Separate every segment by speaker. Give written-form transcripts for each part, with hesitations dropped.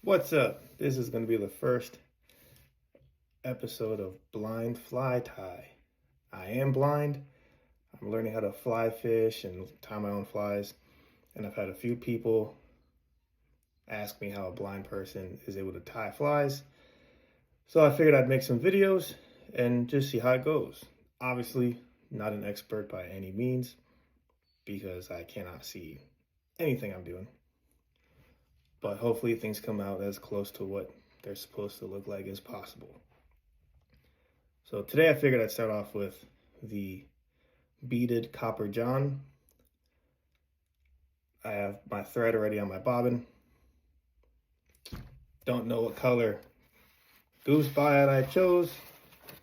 Speaker 1: What's up? This is going to be the first episode of Blind Fly Tie. I am blind. I'm learning how to fly fish and tie my own flies. And I've had a few people ask me how a blind person is able to tie flies. So I figured I'd make some videos and just see how it goes. Obviously, not an expert by any means because I cannot see anything I'm doing. But hopefully things come out as close to what they're supposed to look like as possible. So today I figured I'd start off with the beaded copper john. I have my thread already on my bobbin. Don't know what color goose biad I chose.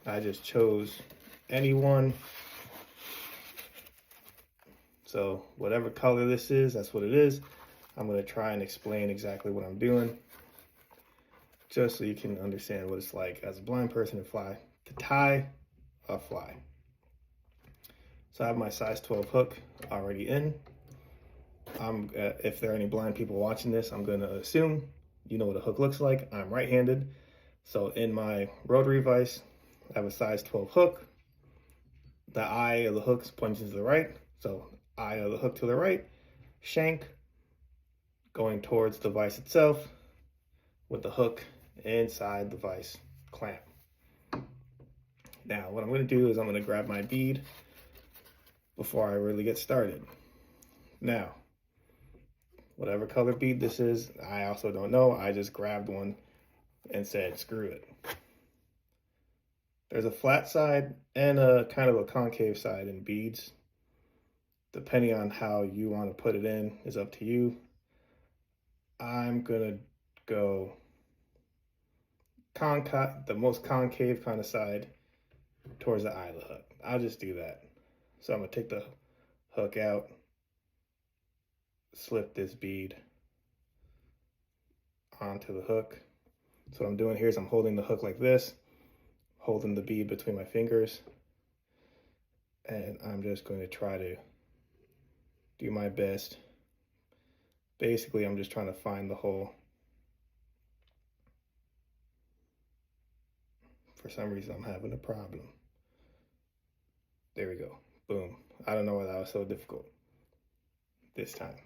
Speaker 1: I just chose any one. So whatever color this is, that's what it is. I'm going to try and explain exactly what I'm doing, just so you can understand what it's like as a blind person to tie a fly. So I have my size 12 hook already in. If there are any blind people watching this, I'm going to assume you know what a hook looks like. I'm right-handed. So in my rotary vise, I have a size 12 hook. The eye of the hook points to the right. So eye of the hook to the right, shank going towards the vise itself with the hook inside the vise clamp. Now, what I'm going to do is I'm going to grab my bead before I really get started. Now, whatever color bead this is, I also don't know. I just grabbed one and said, screw it. There's a flat side and a kind of a concave side in beads. Depending on how you want to put it in is up to you. I'm gonna go the most concave kind of side towards the eye of the hook. I'll just do that. So I'm gonna take the hook out, slip this bead onto the hook. So what I'm doing here is I'm holding the hook like this, holding the bead between my fingers, and I'm just going to try to do my best. Basically, I'm just trying to find the hole. For some reason, I'm having a problem. There we go. Boom. I don't know why that was so difficult this time.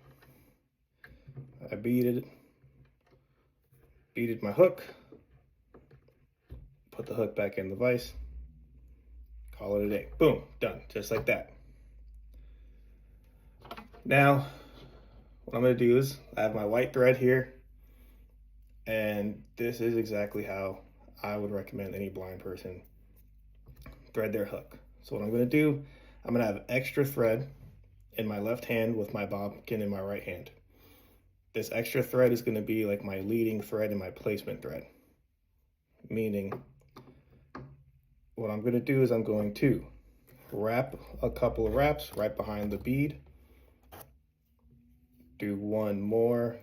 Speaker 1: I beaded my hook, put the hook back in the vise, call it a day. Boom, done, just like that. Now, what I'm gonna do is I have my white thread here, and this is exactly how I would recommend any blind person thread their hook. So what I'm gonna do, I'm gonna have extra thread in my left hand with my bobbin in my right hand. This extra thread is gonna be like my leading thread and my placement thread. Meaning, what I'm gonna do is I'm going to wrap a couple of wraps right behind the bead. Do one more.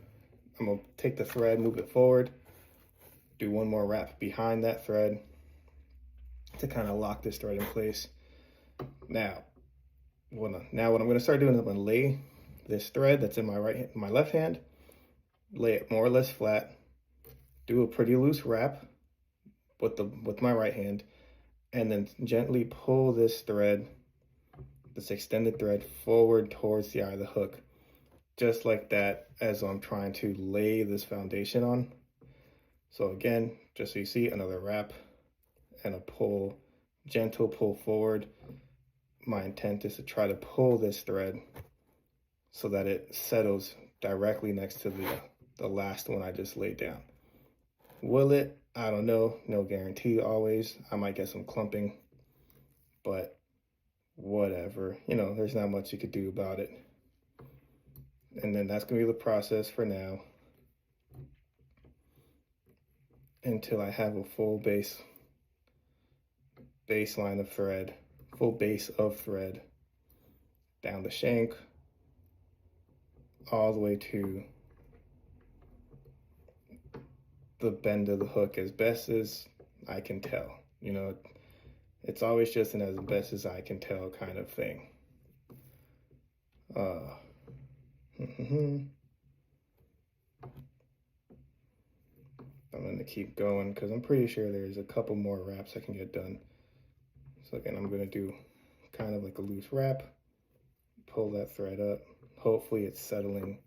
Speaker 1: I'm gonna take the thread, move it forward, do one more wrap behind that thread to kind of lock this thread in place. Now what I'm gonna start doing is I'm gonna lay this thread that's in my left hand, lay it more or less flat, do a pretty loose wrap with my right hand, and then gently pull this thread, this extended thread, forward towards the eye of the hook, just like that, as I'm trying to lay this foundation on. So again, just so you see, another wrap and a pull, gentle pull forward. My intent is to try to pull this thread so that it settles directly next to the last one I just laid down. Will it? I don't know. No guarantee always. I might get some clumping, but whatever. You know, there's not much you could do about it. And then that's going to be the process for now until I have a full baseline of thread, full base of thread down the shank all the way to the bend of the hook as best as I can tell. You know, it's always just an as best as I can tell kind of thing. keep going because I'm pretty sure there's a couple more wraps I can get done. So again, I'm gonna do kind of like a loose wrap, pull that thread up. Hopefully it's settling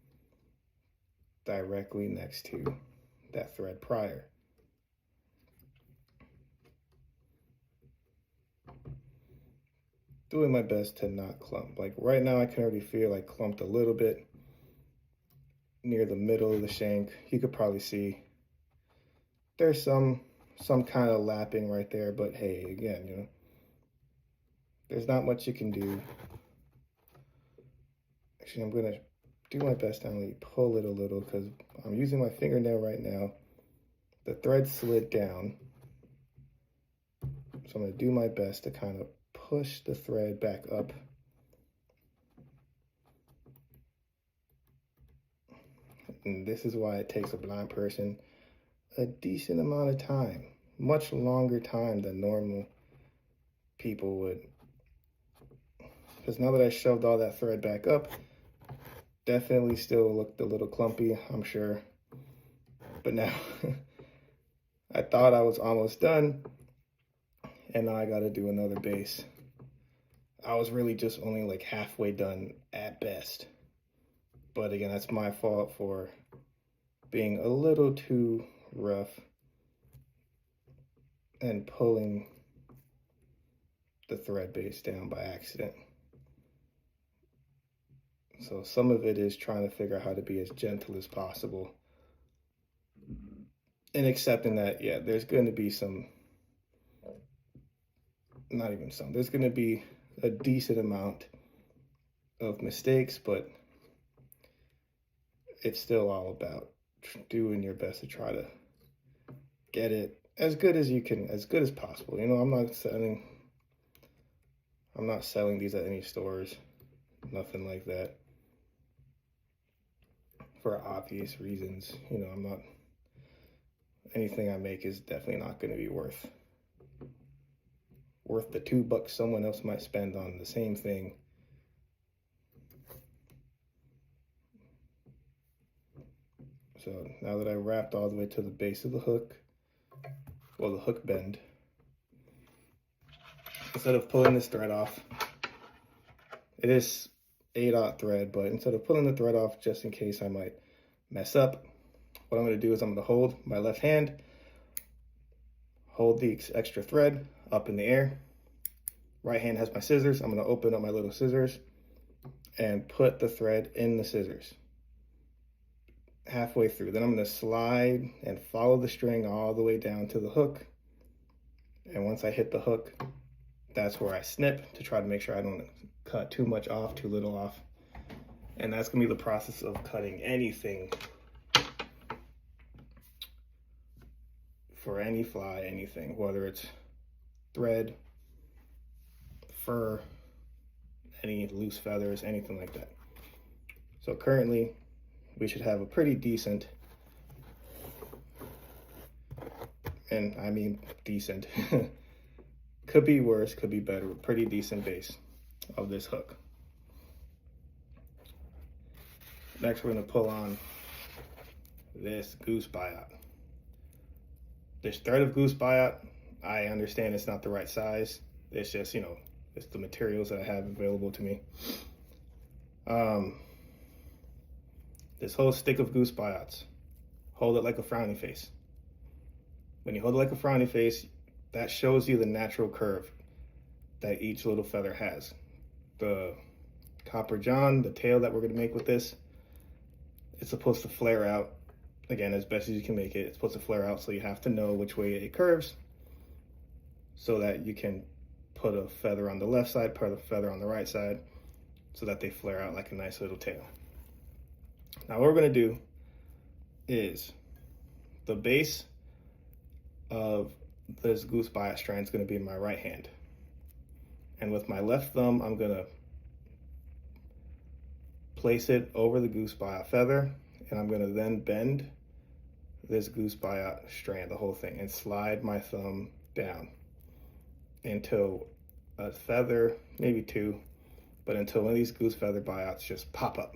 Speaker 1: directly next to that thread prior. Doing my best to not clump. Like right now I can already feel like clumped a little bit near the middle of the shank. You could probably see there's some kind of lapping right there, but hey, again, you know, there's not much you can do. Actually, I'm gonna do my best to only pull it a little because I'm using my fingernail right now. The thread slid down. So I'm gonna do my best to kind of push the thread back up. And this is why it takes a blind person a decent amount of time, much longer time than normal people would. Because now that I shoved all that thread back up, definitely still looked a little clumpy, I'm sure. But now, I thought I was almost done, and now I gotta do another base. I was really just only like halfway done at best. But again, that's my fault for being a little too rough and pulling the thread base down by accident. So some of it is trying to figure out how to be as gentle as possible and accepting that, yeah, there's going to be some, not even some, there's going to be a decent amount of mistakes, but it's still all about doing your best to try to get it as good as you can, as good as possible. You know, I'm not selling these at any stores, nothing like that, for obvious reasons. You know, anything I make is definitely not going to be worth the $2 someone else might spend on the same thing. So now that I wrapped all the way to the base of the hook, well, the hook bend, instead of pulling this thread off, it is 8/0 thread, but instead of pulling the thread off just in case I might mess up, what I'm going to do is I'm going to hold my left hand, hold the extra thread up in the air. Right hand has my scissors. I'm going to open up my little scissors and put the thread in the scissors halfway through. Then I'm going to slide and follow the string all the way down to the hook. And once I hit the hook, that's where I snip to try to make sure I don't cut too much off, too little off. And that's going to be the process of cutting anything, for any fly, anything, whether it's thread, fur, any loose feathers, anything like that. So currently, we should have a pretty decent, and I mean decent, could be worse, could be better, pretty decent base of this hook. Next, we're going to pull on this goose biot. This thread of goose biot, I understand it's not the right size. It's just, you know, it's the materials that I have available to me. This whole stick of goose biots, hold it like a frowny face. When you hold it like a frowny face, that shows you the natural curve that each little feather has. The copper john, the tail that we're going to make with this, it's supposed to flare out, again, as best as you can make it. It's supposed to flare out, so you have to know which way it curves so that you can put a feather on the left side, put a feather on the right side, so that they flare out like a nice little tail. Now what we're going to do is the base of this goose biot strand is going to be in my right hand. And with my left thumb, I'm going to place it over the goose biot feather, and I'm going to then bend this goose biot strand, the whole thing, and slide my thumb down until a feather, maybe two, but until one of these goose feather biots just pop up.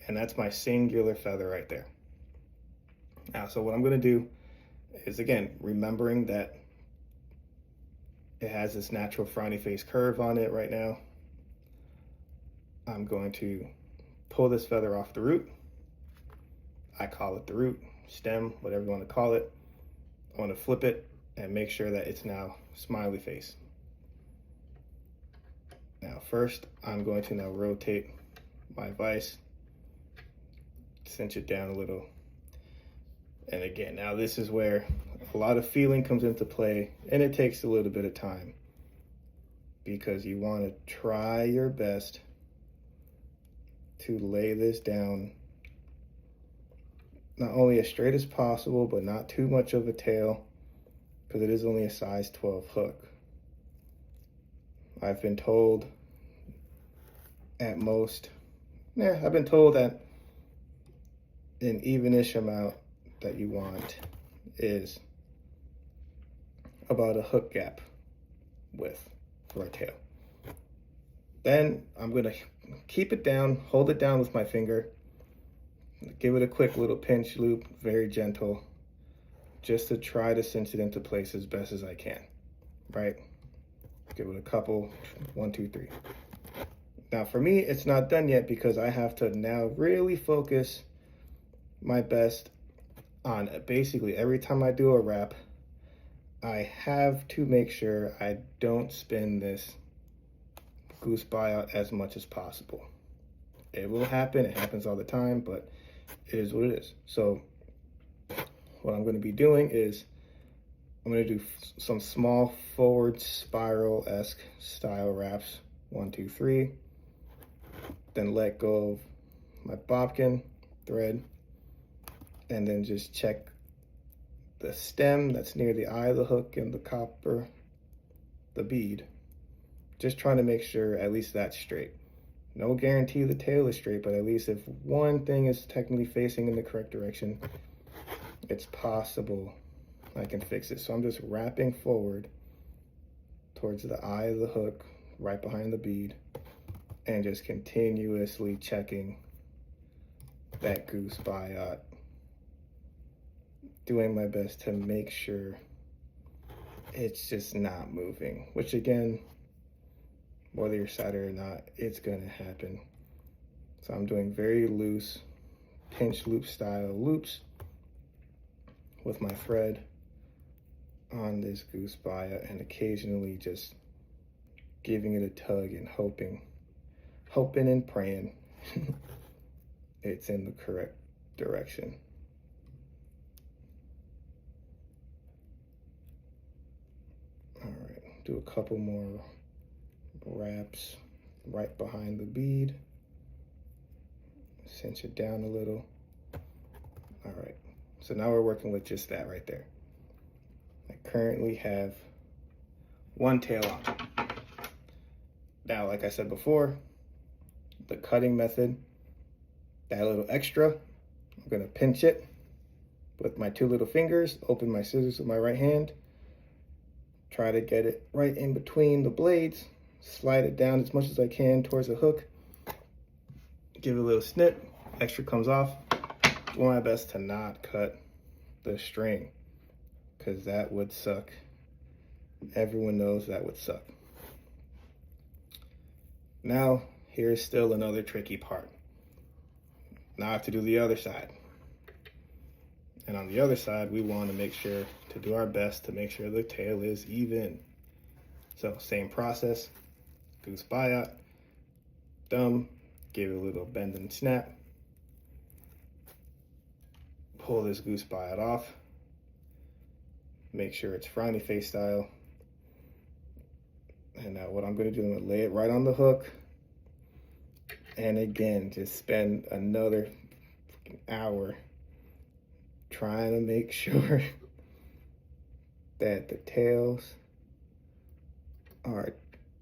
Speaker 1: And that's my singular feather right there. Now, so what I'm going to do is, again, remembering that it has this natural frowny face curve on it right now. I'm going to pull this feather off the root. I call it the root, stem, whatever you want to call it. I want to flip it and make sure that it's now smiley face. Now first, I'm going to now rotate my vise, cinch it down a little. And again, now this is where a lot of feeling comes into play, and it takes a little bit of time because you want to try your best to lay this down not only as straight as possible, but not too much of a tail, because it is only a size 12 hook. I've been told at most, I've been told that an evenish amount that you want is about a hook gap width for a tail. Then I'm going to keep it down, hold it down with my finger, give it a quick little pinch loop, very gentle, just to try to cinch it into place as best as I can, right? Give it a couple, 1, 2, 3. Now for me, it's not done yet because I have to now really focus my best on basically every time I do a wrap, I have to make sure I don't spin this goose buyout as much as possible. It will happen, it happens all the time, but it is what it is. So what I'm going to be doing is I'm going to do some small forward spiral-esque style wraps, 1, 2, 3, then let go of my bobbin thread, and then just check the stem that's near the eye of the hook and the copper, the bead, just trying to make sure at least that's straight. No guarantee the tail is straight, but at least if one thing is technically facing in the correct direction, it's possible I can fix it. So I'm just wrapping forward towards the eye of the hook, right behind the bead, and just continuously checking that goose buyout, doing my best to make sure it's just not moving, which again, whether you're sighted or not, it's gonna happen. So I'm doing very loose pinch loop style loops with my thread on this goose buyout, and occasionally just giving it a tug and hoping and praying it's in the correct direction. All right, do a couple more wraps right behind the bead, cinch it down a little. All right, so now we're working with just that right there. I currently have one tail on. Now, like I said before, the cutting method, that little extra, I'm gonna pinch it with my 2 little fingers, open my scissors with my right hand, try to get it right in between the blades, slide it down as much as I can towards the hook, give it a little snip, extra comes off. Do my best to not cut the string, because that would suck. Everyone knows that would suck. Now, here's still another tricky part. Now I have to do the other side. And on the other side, we want to make sure to do our best to make sure the tail is even. So same process, goose buyout, thumb, give it a little bend and snap, pull this goose buyout off, make sure it's frowny face style. And now what I'm going to do, I'm going to lay it right on the hook. And again, just spend another hour trying to make sure that the tails are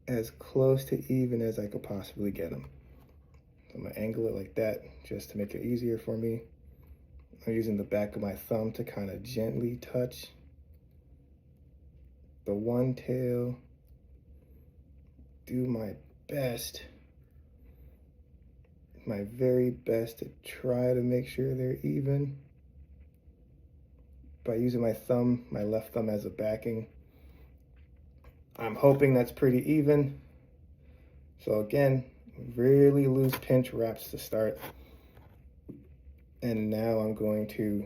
Speaker 1: as close to even as I could possibly get them. So I'm going to angle it like that just to make it easier for me. I'm using the back of my thumb to kind of gently touch the one tail. Do my best, my very best to try to make sure they're even. by using my thumb, my left thumb as a backing. I'm hoping that's pretty even. So again, really loose pinch wraps to start. And now I'm going to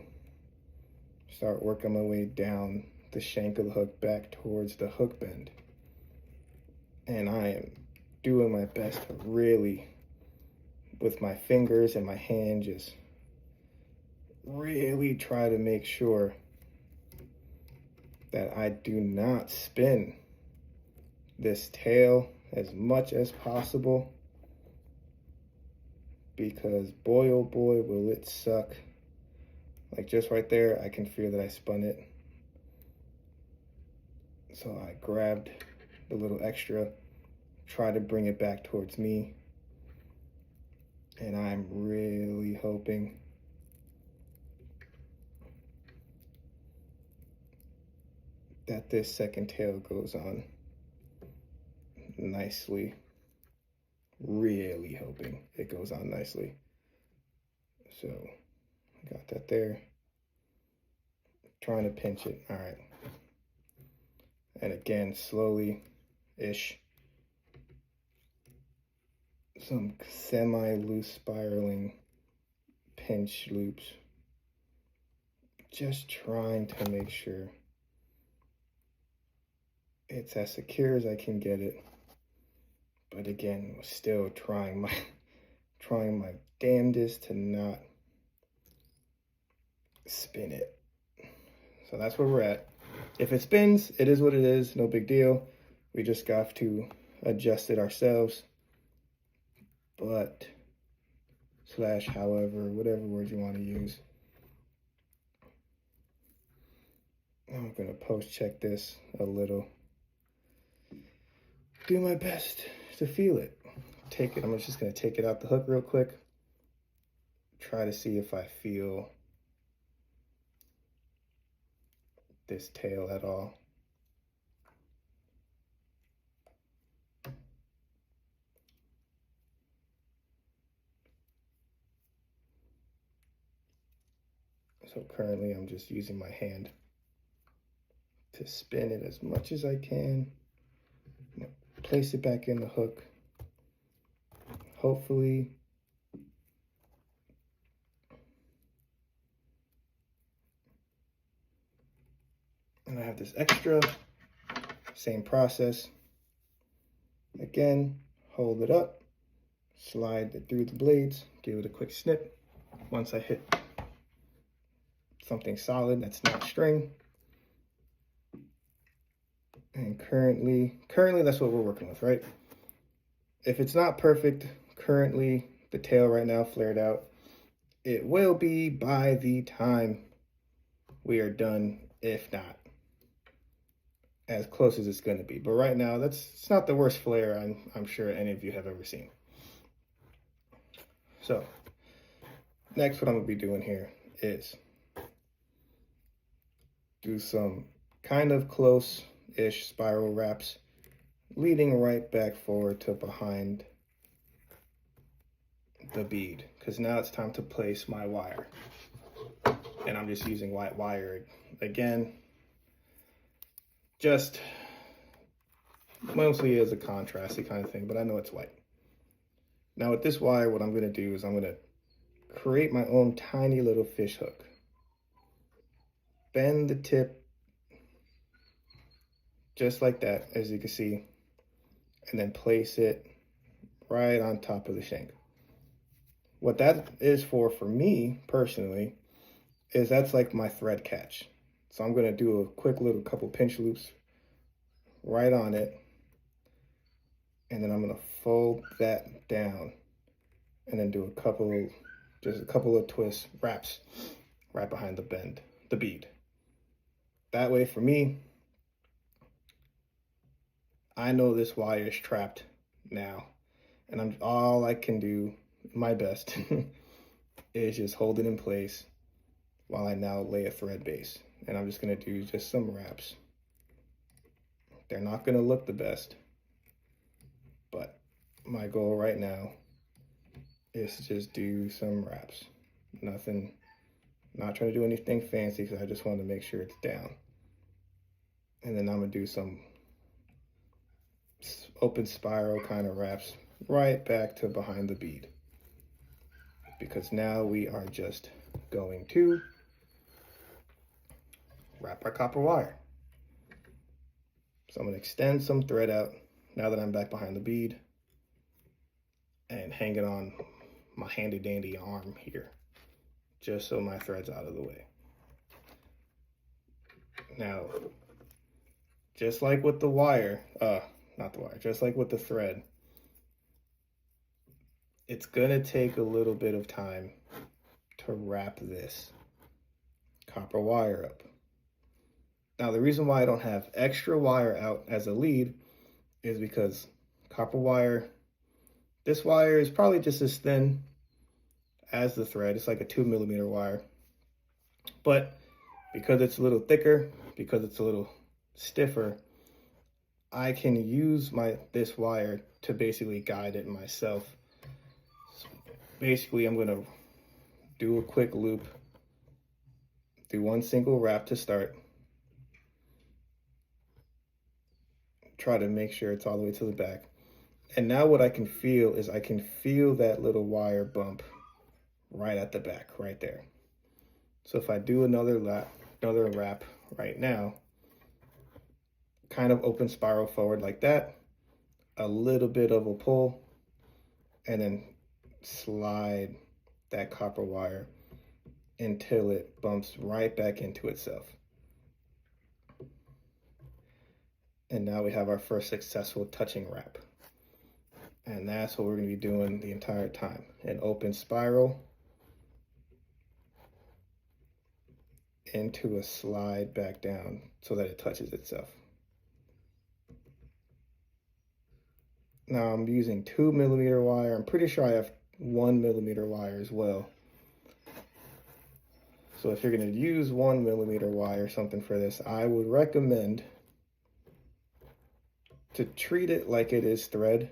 Speaker 1: start working my way down the shank of the hook back towards the hook bend. And I am doing my best to really, with my fingers and my hand, just really try to make sure that I do not spin this tail as much as possible, because boy oh boy will it suck. Like just right there, I can feel that I spun it. So I grabbed the little extra, try to bring it back towards me, and I'm really hoping that this second tail goes on nicely. Really hoping it goes on nicely. So I got that there. Trying to pinch it. All right. And again, slowly-ish. Some semi-loose spiraling pinch loops. Just trying to make sure it's as secure as I can get it. But again, still trying my damnedest to not spin it. So that's where we're at. If it spins, it is what it is, no big deal. We just got to adjust it ourselves. But, slash, however, whatever words you want to use. I'm gonna post check this a little. Do my best to feel it. Take it, I'm just gonna take it out the hook real quick. Try to see if I feel this tail at all. So currently I'm just using my hand to spin it as much as I can. Place it back in the hook. Hopefully and I have this extra, same process. Again, hold it up, slide it through the blades, give it a quick snip. Once I hit something solid that's not string. And currently that's what we're working with, right? If it's not perfect, currently the tail right now flared out. It will be by the time we are done, if not as close as it's going to be. But right now, it's not the worst flare I'm sure any of you have ever seen. So next, what I'm going to be doing here is do some kind of close-ish spiral wraps, leading right back forward to behind the bead, because now it's time to place my wire. And I'm just using white wire again, just mostly as a contrasty kind of thing, but I know it's white. Now with this wire, what I'm going to do is I'm going to create my own tiny little fish hook. Bend the tip just like that, as you can see, and then place it right on top of the shank. What that is for me personally, is that's like my thread catch. So I'm going to do a quick little couple pinch loops right on it, and then I'm going to fold that down and then do just a couple of twists, wraps right behind the bead. That way for me, I know this wire is trapped now, and all I can do, my best, is just hold it in place while I now lay a thread base. And I'm just going to do just some wraps. They're not going to look the best, but my goal right now is to just do some wraps. Nothing Not trying to do anything fancy because I just want to make sure it's down. And then I'm gonna do some open spiral kind of wraps right back to behind the bead. Because now we are just going to wrap our copper wire. So I'm gonna extend some thread out now that I'm back behind the bead and hang it on my handy dandy arm here, just so my thread's out of the way. Now, just like with the wire, not the wire, just like with the thread, it's gonna take a little bit of time to wrap this copper wire up. Now, the reason why I don't have extra wire out as a lead is because copper wire, this wire is probably just as thin as the thread. It's like a 2mm wire. But because it's a little thicker, because it's a little stiffer, I can use this wire to basically guide it myself. So basically, I'm gonna do a quick loop, do one single wrap to start, try to make sure it's all the way to the back. And now what I can feel is I can feel that little wire bump right at the back, right there. So if I do another wrap right now, kind of open spiral forward like that, a little bit of a pull, and then slide that copper wire until it bumps right back into itself. And now we have our first successful touching wrap. And that's what we're gonna be doing the entire time. An open spiral into a slide back down so that it touches itself. Now I'm using 2mm wire. I'm pretty sure I have 1mm wire as well. So if you're gonna use 1mm wire or something for this, I would recommend to treat it like it is thread,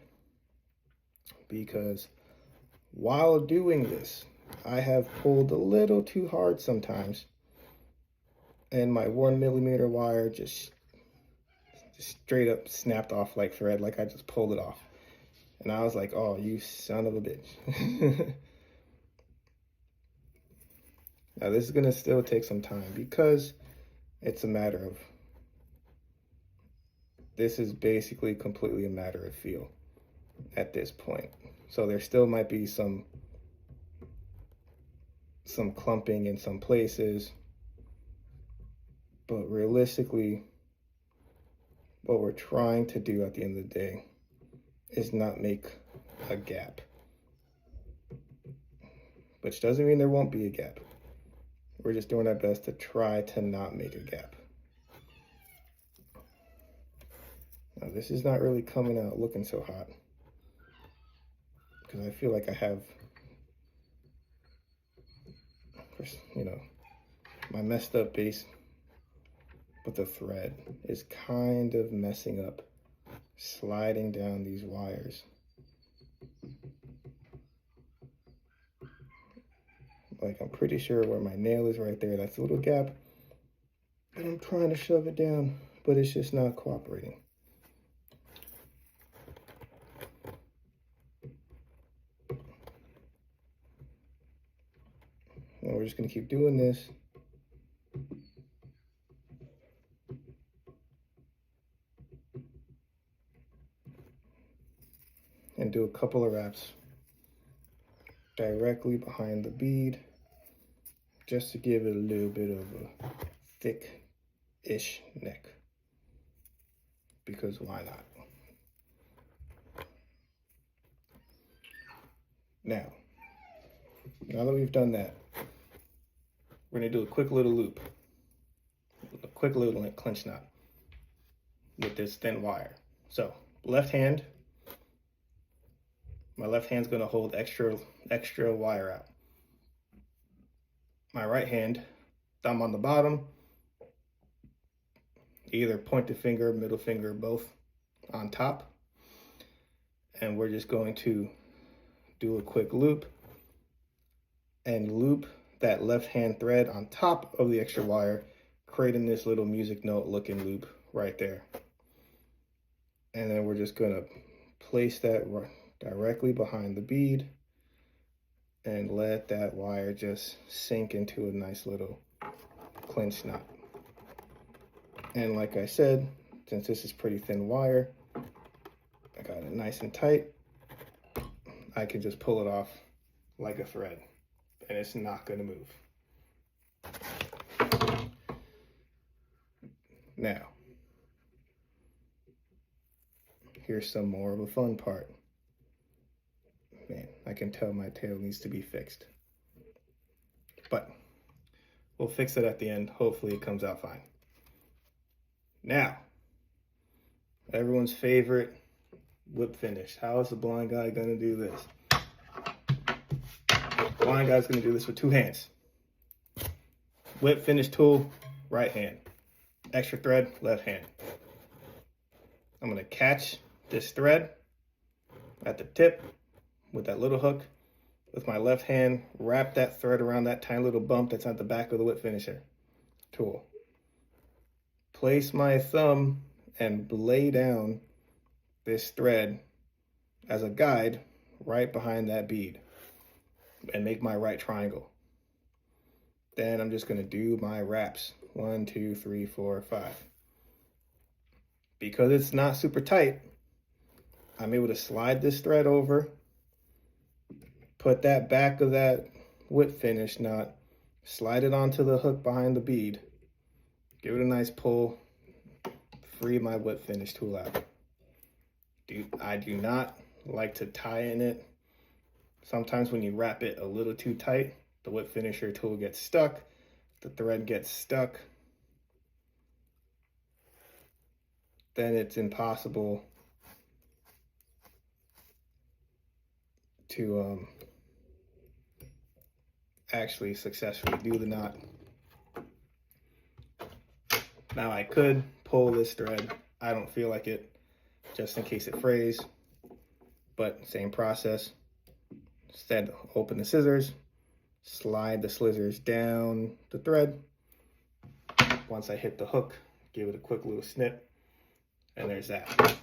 Speaker 1: because while doing this, I have pulled a little too hard sometimes, and my 1mm wire just straight up snapped off like thread, like I just pulled it off. And I was like, oh, you son of a bitch. Now this is gonna still take some time because it's a matter of, this is basically completely a matter of feel at this point. So there still might be some clumping in some places, but realistically, what we're trying to do at the end of the day is not make a gap. Which doesn't mean there won't be a gap. We're just doing our best to try to not make a gap. Now this is not really coming out looking so hot, because I feel like I have, you know, my messed up base with the thread is kind of messing up, sliding down these wires. Like I'm pretty sure where my nail is right there, that's a little gap, and I'm trying to shove it down, but it's just not cooperating. And we're just gonna keep doing this. And do a couple of wraps directly behind the bead, just to give it a little bit of a thick-ish neck, because why not? Now that we've done that, we're gonna do a quick little loop, a quick little clinch knot with this thin wire. So left hand, my left hand's gonna hold extra wire out. My right hand, thumb on the bottom, either pointer finger, middle finger, both on top. And we're just going to do a quick loop and loop that left hand thread on top of the extra wire, creating this little music note looking loop right there. And then we're just gonna place that directly behind the bead and let that wire just sink into a nice little clinch knot. And like I said, since this is pretty thin wire, I got it nice and tight, I can just pull it off like a thread and it's not gonna move. Now, here's some more of a fun part. Man, I can tell my tail needs to be fixed. But we'll fix it at the end. Hopefully it comes out fine. Now, everyone's favorite whip finish. How is the blind guy gonna do this? Blind guy's gonna do this with two hands. Whip finish tool, right hand. Extra thread, left hand. I'm gonna catch this thread at the tip with that little hook. With my left hand, wrap that thread around that tiny little bump that's at the back of the whip finisher tool. Place my thumb and lay down this thread as a guide right behind that bead and make my right triangle. Then I'm just gonna do my wraps. 1, 2, 3, 4, 5. Because it's not super tight, I'm able to slide this thread over, put that back of that whip finish knot, slide it onto the hook behind the bead, give it a nice pull, free my whip finish tool out. I do not like to tie in it. Sometimes when you wrap it a little too tight, the whip finisher tool gets stuck, the thread gets stuck, then it's impossible to actually successfully do the knot. Now I could pull this thread. I don't feel like it, just in case it frays, but same process. Instead, open the scissors, slide the scissors down the thread. Once I hit the hook, give it a quick little snip, and there's that.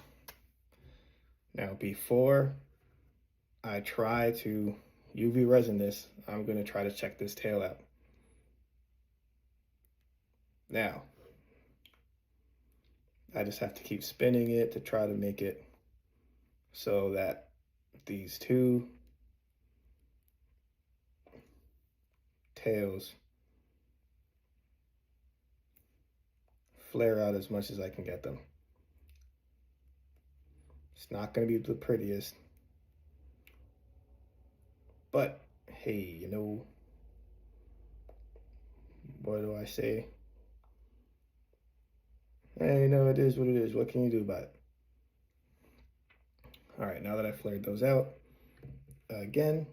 Speaker 1: Now, before I try to UV resin this, I'm gonna try to check this tail out. Now, I just have to keep spinning it to try to make it so that these two tails flare out as much as I can get them. It's not going to be the prettiest, but hey, you know, what do I say? Hey, you know, it is what it is. What can you do about it? All right, now that I flared those out, again,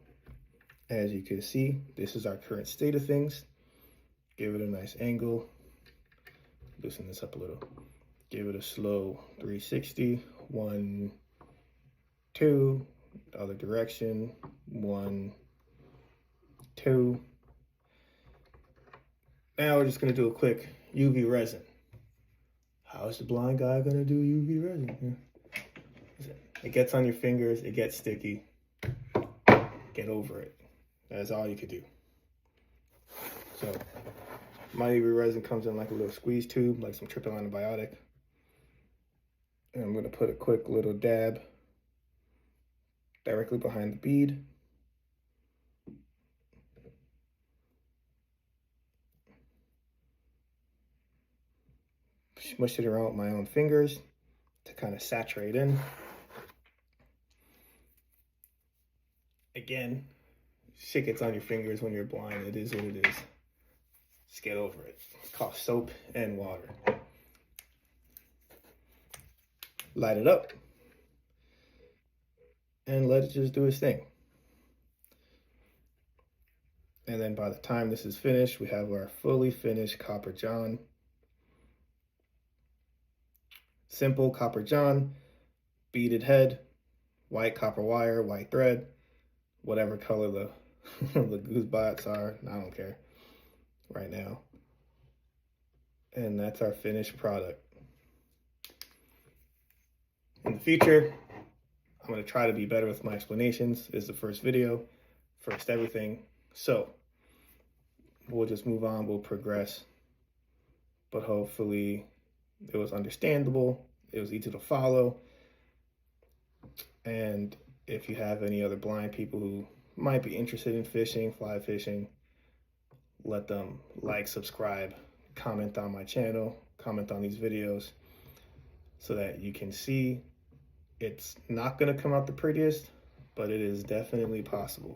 Speaker 1: as you can see, this is our current state of things. Give it a nice angle. Loosen this up a little. Give it a slow 360. 1, 2. The other direction. 1, 2. Now we're just going to do a quick UV resin. How is the blind guy going to do UV resin here? It gets on your fingers. It gets sticky. Get over it. That's all you could do. So my UV resin comes in like a little squeeze tube, like some triple antibiotic. And I'm going to put a quick little dab directly behind the bead. Smush it around with my own fingers to kind of saturate in. Again, shit gets on your fingers when you're blind. It is what it is. Just get over it. It's called soap and water. Light it up and let it just do its thing. And then by the time this is finished, we have our fully finished copper john. Simple copper john, beaded head, white copper wire, white thread, whatever color the goose bots are, I don't care right now. And that's our finished product. In the future, I'm going to try to be better with my explanations. This is the first video, first everything. So we'll just move on, we'll progress. But hopefully it was understandable, it was easy to follow. And if you have any other blind people who might be interested in fishing, fly fishing, let them like, subscribe, comment on my channel, comment on these videos so that you can see it's not going to come out the prettiest, but it is definitely possible.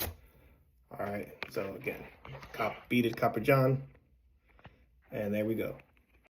Speaker 1: All right, so again, beaded copper john, and there we go.